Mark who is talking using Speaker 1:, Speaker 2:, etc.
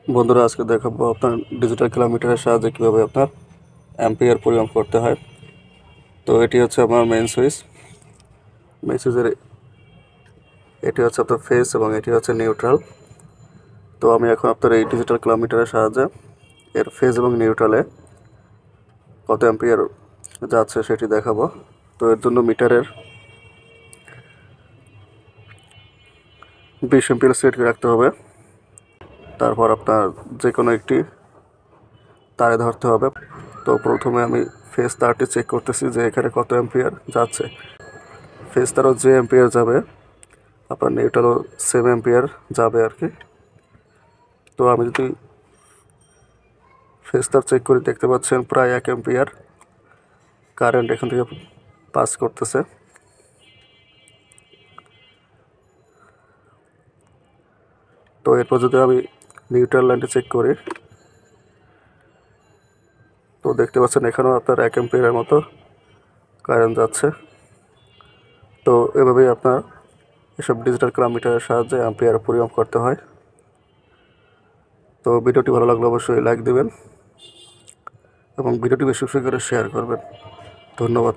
Speaker 1: বন্ধুরা, আজকে দেখাবো আপনার ডিজিটাল কিলোমিটারের সাহায্যে কীভাবে আপনার অ্যাম্পিয়ার পরিমাপ করতে হয়। তো এটি হচ্ছে আমার মেইন সুইচ। মেইন সুইচের এটি হচ্ছে আপনার ফেজ এবং এটি হচ্ছে নিউট্রাল। তো আমি এখন আপনার এই ডিজিটাল কিলোমিটারের সাহায্যে এর ফেজ এবং নিউট্রালে কত অ্যাম্পিয়ার যাচ্ছে সেটি দেখাবো। তো এর জন্য মিটারের 20 অ্যাম্পিয়ার সেট করে রাখতে হবে। তারপর আপনার যে কোনো একটি তারে ধরতে হবে। তো প্রথমে আমি ফেজ তারটি চেক করতেছি যে এখানে কত অ্যাম্পিয়ার যাচ্ছে। ফেজ তারও যে অ্যাম্পিয়ার যাবে আপনার নিউট্রালও সেম অ্যাম্পিয়ার যাবে আর কি। তো আমি যদি ফেজ তার চেক করে দেখতে পাচ্ছেন প্রায় 1 অ্যাম্পিয়ার কারেন্ট এখান থেকে পাস করতেছে। তো এরপর যদি আমি নিউট্রাল লাইনটি চেক করি তো দেখতে পাচ্ছেন এখানেও আপনার 1 অ্যাম্পিয়ারের মতো কারেন্ট যাচ্ছে। তো এভাবেই আপনার এসব ডিজিটাল কিলোমিটারের সাহায্যে অ্যাম্পিয়ার পরিমাপ করতে হয়। তো ভিডিওটি ভালো লাগলে অবশ্যই লাইক দেবেন এবং ভিডিওটি বেশি বেশি করে শেয়ার করবেন। ধন্যবাদ।